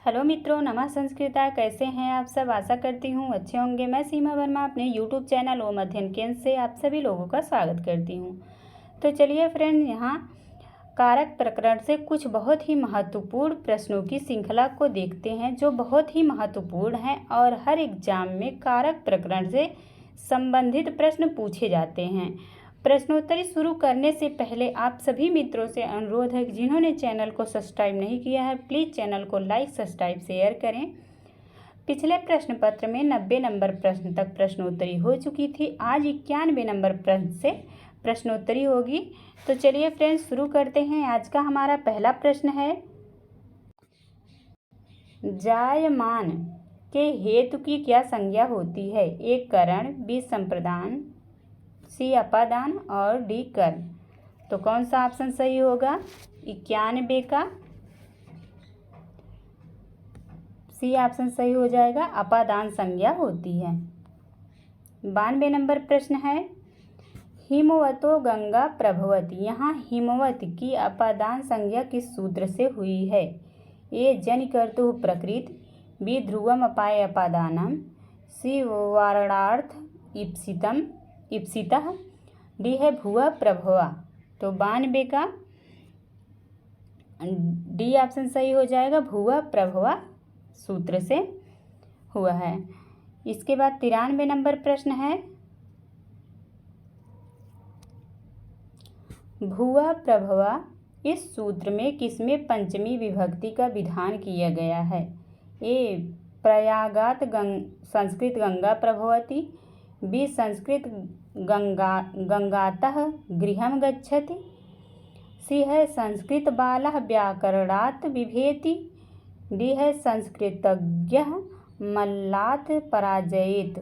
Hello मित्रों, नमः संस्कृता। कैसे हैं आप सब? आशा करती हूँ अच्छे होंगे। मैं सीमा वर्मा अपने यूट्यूब चैनल ओम अध्ययन केंद्र से आप सभी लोगों का स्वागत करती हूँ। तो चलिए फ्रेंड, यहाँ कारक प्रकरण से कुछ बहुत ही महत्वपूर्ण प्रश्नों की श्रृंखला को देखते हैं जो बहुत ही महत्वपूर्ण हैं और हर एग्जाम में कारक प्रकरण से संबंधित प्रश्न पूछे जाते हैं। प्रश्नोत्तरी शुरू करने से पहले आप सभी मित्रों से अनुरोध है कि जिन्होंने चैनल को सब्सक्राइब नहीं किया है प्लीज़ चैनल को लाइक, सब्सक्राइब, शेयर करें। पिछले प्रश्न पत्र में 90 नंबर प्रश्न तक प्रश्नोत्तरी हो चुकी थी। आज 91 नंबर प्रश्न से प्रश्नोत्तरी होगी। तो चलिए फ्रेंड्स, शुरू करते हैं। आज का हमारा पहला प्रश्न है, जायमान के हेतु की क्या संज्ञा होती है? ए करण, बी संप्रदान, सी अपादान और डी कर्ण। तो कौन सा ऑप्शन सही होगा? 91 का सी ऑप्शन सही हो जाएगा, अपादान संज्ञा होती है। 92 नंबर प्रश्न है, हिमवतो गंगा प्रभवती। यहाँ हिमवत की अपादान संज्ञा किस सूत्र से हुई है? ए जनिकर्तुः प्रकृत, बी ध्रुवम अपाय अपादानम, सी वारणार्थ इप्सितः, डी है भुवा प्रभवा। तो 92 का डी ऑप्शन सही हो जाएगा, भुवा प्रभवा सूत्र से हुआ है। इसके बाद 93 नंबर प्रश्न है, भुवा प्रभवा इस सूत्र में किसमें पंचमी विभक्ति का विधान किया गया है? ए प्रयागात संस्कृत गंगा प्रभवती, बी संस्कृत गंगातः गृहं गच्छति, सी है संस्कृत बालः व्याकरणात् बिभेति, डी है संस्कृतज्ञः मल्लात् पराजयेत्।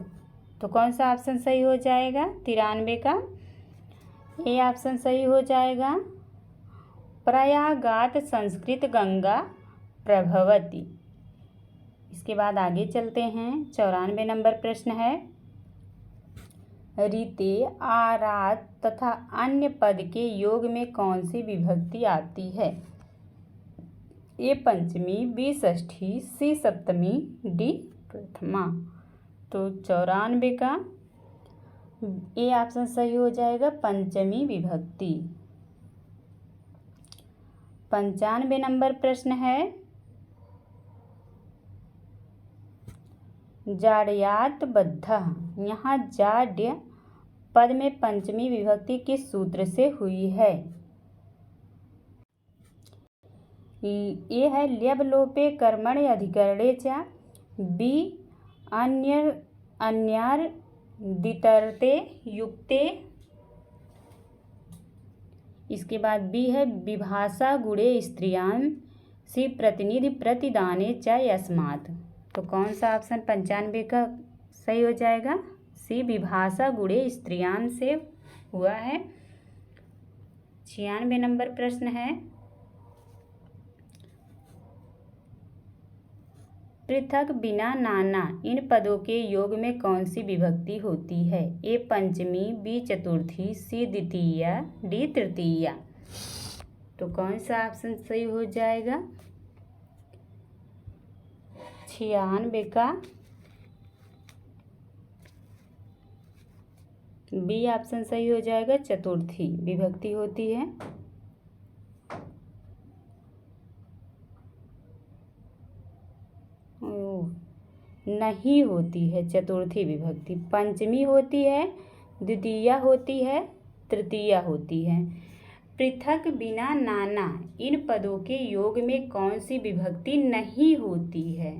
तो कौन सा ऑप्शन सही हो जाएगा? 93 का ए ऑप्शन सही हो जाएगा, प्रयागात संस्कृत गंगा प्रभवती। इसके बाद आगे चलते हैं। 94 नंबर प्रश्न है, रीते, आरात तथा अन्य पद के योग में कौन सी विभक्ति आती है? ए पंचमी, बी षष्ठी, सी सप्तमी, डी प्रथमा। तो 94 का ए ऑप्शन सही हो जाएगा, पंचमी विभक्ति। 95 नंबर प्रश्न है, जाड्यात् बद्धः। यहाँ जाड्य पद में पंचमी विभक्ति किस सूत्र से हुई है? ये है ल्यब लोपे कर्मणि अधिकरणे च, बी अन्यार दितरते युक्ते। इसके बाद बी है विभाषा गुणे स्त्रियां, सी प्रतिनिधि प्रतिदाने च यस्मात्। तो कौन सा ऑप्शन 95 का सही हो जाएगा? सी विभाषा गुणे स्त्रियां से हुआ है। 96 नंबर प्रश्न है, पृथक, बिना, नाना इन पदों के योग में कौन सी विभक्ति होती है? ए पंचमी, बी चतुर्थी, सी द्वितीया, डी तृतीया। तो कौन सा ऑप्शन सही हो जाएगा? 96 का बी ऑप्शन सही हो जाएगा, चतुर्थी विभक्ति होती है। नहीं होती है चतुर्थी विभक्ति, पंचमी होती है, द्वितीया होती है, तृतीया होती है। पृथक, बिना, नाना इन पदों के योग में कौन सी विभक्ति नहीं होती है?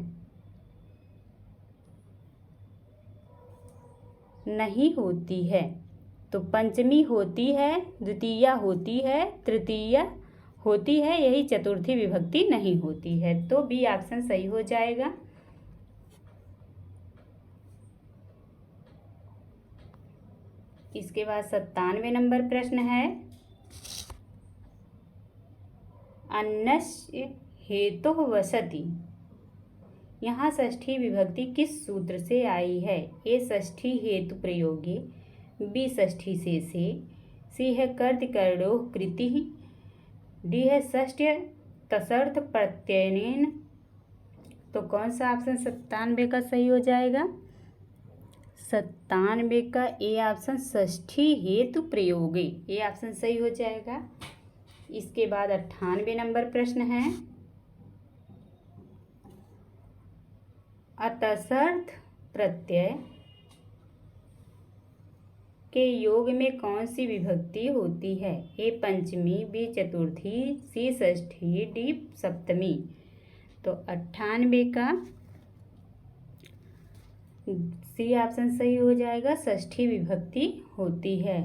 नहीं होती है। तो पंचमी होती है, द्वितीया होती है, तृतीया होती है, यही चतुर्थी विभक्ति नहीं होती है। तो बी ऑप्शन सही हो जाएगा। इसके बाद 97 नंबर प्रश्न है, अन्नस्य हेतुः वसति। यहाँ षष्ठी विभक्ति किस सूत्र से आई है? ए षष्ठी हेतु प्रयोगे, बी षष्ठी शेषे, सी है कर्तिकर्णोः कृतिः, डी है षष्ठ्य तसर्थ प्रत्ययनेन, तो कौन सा ऑप्शन 97 का सही हो जाएगा? 97 का ए ऑप्शन षष्ठी हेतु प्रयोगे, ये ऑप्शन सही हो जाएगा। इसके बाद 98 नंबर प्रश्न है, अतसर्थ प्रत्यय के योग में कौन सी विभक्ति होती है? ए पंचमी, बी चतुर्थी, सी षष्ठी, डी सप्तमी। तो 98 का सी ऑप्शन सही हो जाएगा, षष्ठी विभक्ति होती है।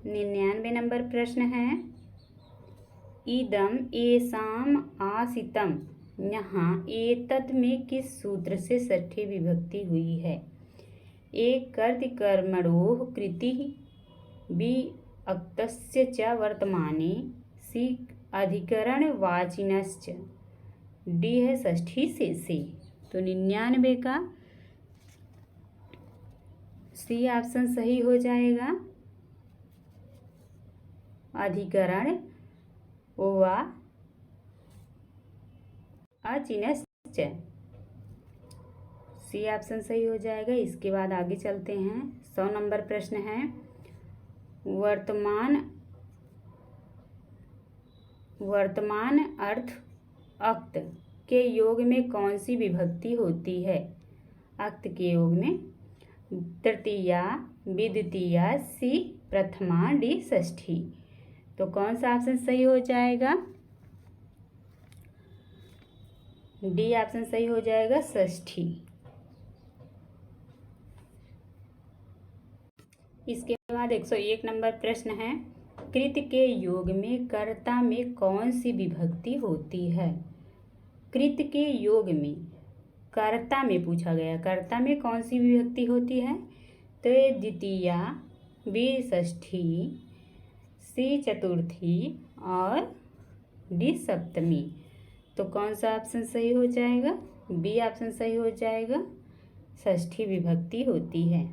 निन्यानवे नंबर प्रश्न है, इदम एसाम आसितम, यहाँ एतत् में किस सूत्र से षष्ठी विभक्ति हुई है? ए कर्तृ कर्मणोः कृति, बी अक्तस्य च वर्तमाने, सी अधिकरणवाचिनश्च, डी है षष्ठी से। तो 99 का सी ऑप्शन सही हो जाएगा, अधिकरण वा अचिनश्च, सी ऑप्शन सही हो जाएगा। इसके बाद आगे चलते हैं, 100 नंबर प्रश्न है, वर्तमान अर्थ अक्त के योग में कौन सी विभक्ति होती है? अक्त के योग में तृतीया, विद्वितीया, सी प्रथमा, डी षष्ठी। तो कौन सा ऑप्शन सही हो जाएगा? डी ऑप्शन सही हो जाएगा, षष्ठी। इसके बाद 101 नंबर प्रश्न है, कृत के योग में कर्ता में कौन सी विभक्ति होती है? कृत के योग में कर्ता में पूछा गया, कर्ता में कौन सी विभक्ति होती है? तो ये द्वितीया, बी षष्ठी, सी चतुर्थी और डी सप्तमी। तो कौन सा ऑप्शन सही हो जाएगा? बी ऑप्शन सही हो जाएगा, षष्ठी विभक्ति होती है।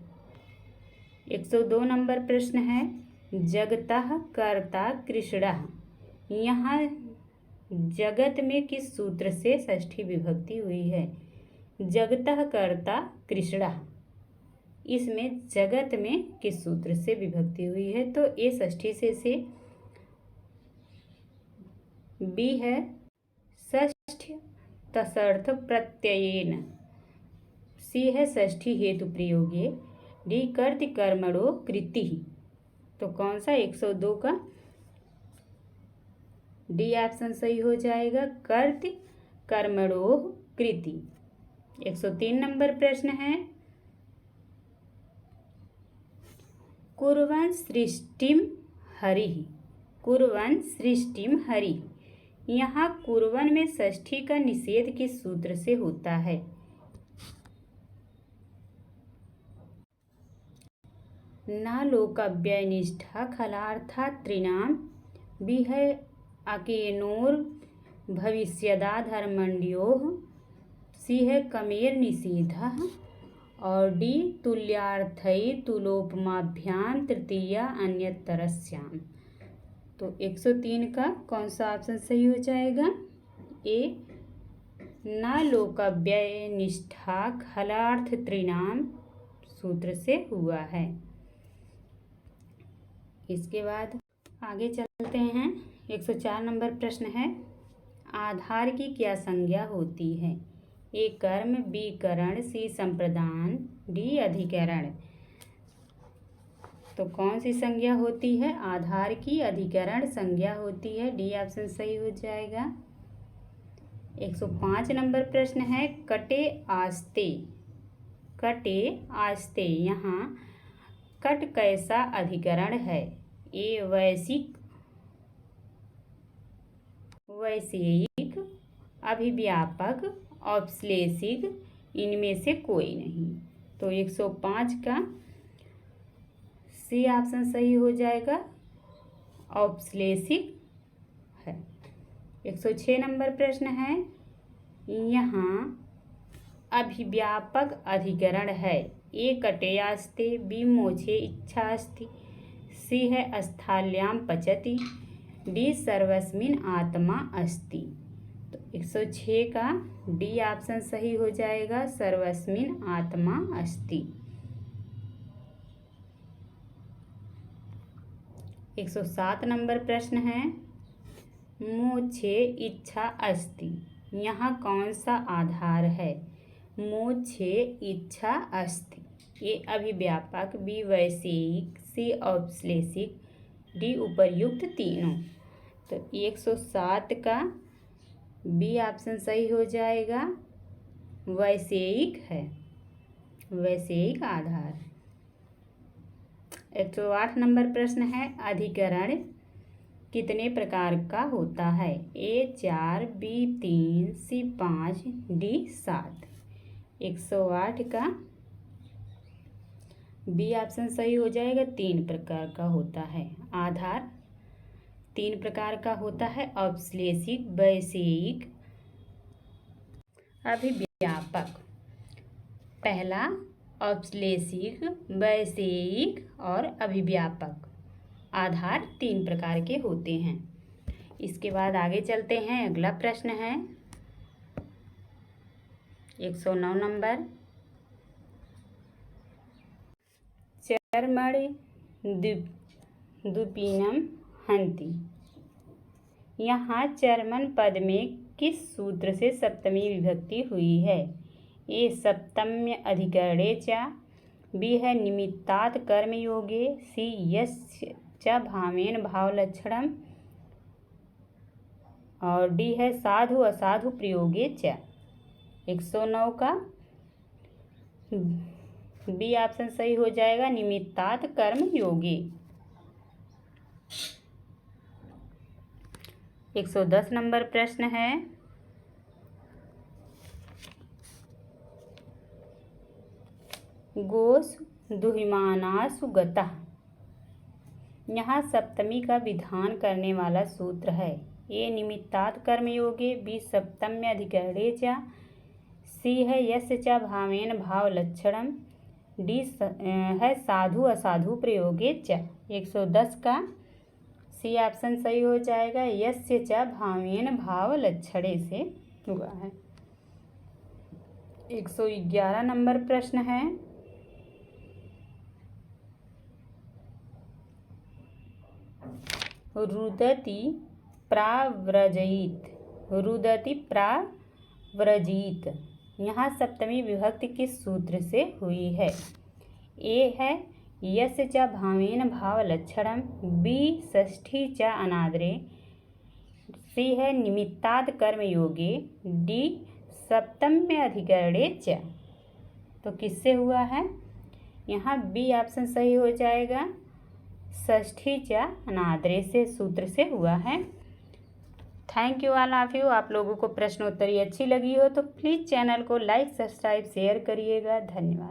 102 नंबर प्रश्न है, जगतः कर्ता कृष्णः, यहाँ जगत में किस सूत्र से षष्ठी विभक्ति हुई है? जगतः कर्ता कृष्णः, इसमें जगत में किस सूत्र से विभक्ति हुई है? तो ए षष्ठी से बी है षष्ठ तसर्थ प्रत्ययेन, सी है षष्ठी हेतु प्रयोगे, डी कर्तृ कर्मणो कृति। तो कौन सा 102 का डी ऑप्शन सही हो जाएगा, कर्तृ कर्मणो कृति। 103 नंबर प्रश्न है, कुर्वन् सृष्टिम हरिः, कुर्वन् सृष्टिम हरिः, यहाँ कुर्वन् में षष्ठी का निषेध किस सूत्र से होता है? न लोकव्ययनिष्ठा खलार्था त्रिनाम, बी है अकेनोर भविष्यदा धर्मण्योः, सी है कमेर निषेधः और डी तुल्यार्थै तुलोपमाभ्याम तृतीया अन्यतरस्याम। तो 103 का कौन सा ऑप्शन सही हो जाएगा? ए न लोकव्ययनिष्ठा खलार्थ त्रिनाम सूत्र से हुआ है। इसके बाद आगे चलते हैं, 104 नंबर प्रश्न है, आधार की क्या संज्ञा होती है? ए कर्म, बी करण, सी संप्रदान, डी अधिकरण। तो कौन सी संज्ञा होती है? आधार की अधिकरण संज्ञा होती है, डी ऑप्शन सही हो जाएगा। 105 नंबर प्रश्न है, कटे आस्ते, कटे आस्ते, यहाँ कट कैसा अधिकरण है? ए वैशिक, वैषयिक, अभिव्यापक, औपश्लेषिक, इनमें से कोई नहीं। तो 105 का सी ऑप्शन सही हो जाएगा, औपश्लेषिक है। 106 नंबर प्रश्न है, यहाँ अभिव्यापक अधिकरण है। ए कटेयास्ते, बी मोक्षे इच्छास्ति, सी है स्थाल्याम पचति, डी सर्वस्मिन आत्मा अस्ति। तो 106 का डी ऑप्शन सही हो जाएगा, सर्वस्मिन आत्मा अस्ति। 107 नंबर प्रश्न है, मोक्षे इच्छा अस्ति, यहाँ कौन सा आधार है? मोक्षे इच्छा अस्ति। ए अभिव्यापक, बी वैषयिक, सी औपश्लेषिक, डी उपर्युक्त तीनों। तो 107 का बी ऑप्शन सही हो जाएगा, वैषयिक है, वैषयिक आधार। 108 नंबर प्रश्न है, अधिकरण कितने प्रकार का होता है? ए 4, बी 3, सी 5, डी 7। 108 का बी ऑप्शन सही हो जाएगा, 3 प्रकार का होता है। आधार 3 प्रकार का होता है, औपश्लेषिक, वैषयिक, अभिव्यापक। पहला औपश्लेषिक, वैषयिक और अभिव्यापक। आधार 3 प्रकार के होते हैं। इसके बाद आगे चलते हैं। अगला प्रश्न है 109 नंबर, चर्मणि द्विपीनम हन्ति, यहाँ चर्मन पद में किस सूत्र से सप्तमी विभक्ति हुई है? ए सप्तम्य अधिकरणे च, बी है निमित्तात् कर्मयोगे, सी यस्य च भावेन भावलक्षणम, और डी है साधु असाधु प्रयोगे च। 109 का बी ऑप्शन सही हो जाएगा, निमित्तात् कर्मयोगे। 110 नंबर प्रश्न है, गोस दुहिमानासु गतः, यहाँ सप्तमी का विधान करने वाला सूत्र है। ए निमित्तात् कर्मयोगे, बी सप्तम्य अधिकरणे च, सी है यस्य च भावेन भावलक्षणम, डी है साधु असाधु प्रयोगे च। 110 का सी ऑप्शन सही हो जाएगा, यस्य च भावेन भावलक्षणे से हुआ है। 111 नंबर प्रश्न है, रुदति प्राव्रजयित, रुदति प्राव्रजित, यहाँ सप्तमी विभक्ति किस सूत्र से हुई है? ए है यस्य च भावेन भावलक्षणम, बी षष्ठी च अनादरे, सी है निमित्तात् कर्मयोगे, डी सप्तम्य अधिकरणे च। तो किससे हुआ है? यहाँ बी ऑप्शन सही हो जाएगा, षष्ठी च अनादरे से सूत्र से हुआ है। Thank you all of you. आप लोगों को प्रश्नोत्तरी अच्छी लगी हो तो प्लीज़ चैनल को लाइक, सब्सक्राइब, शेयर करिएगा। धन्यवाद।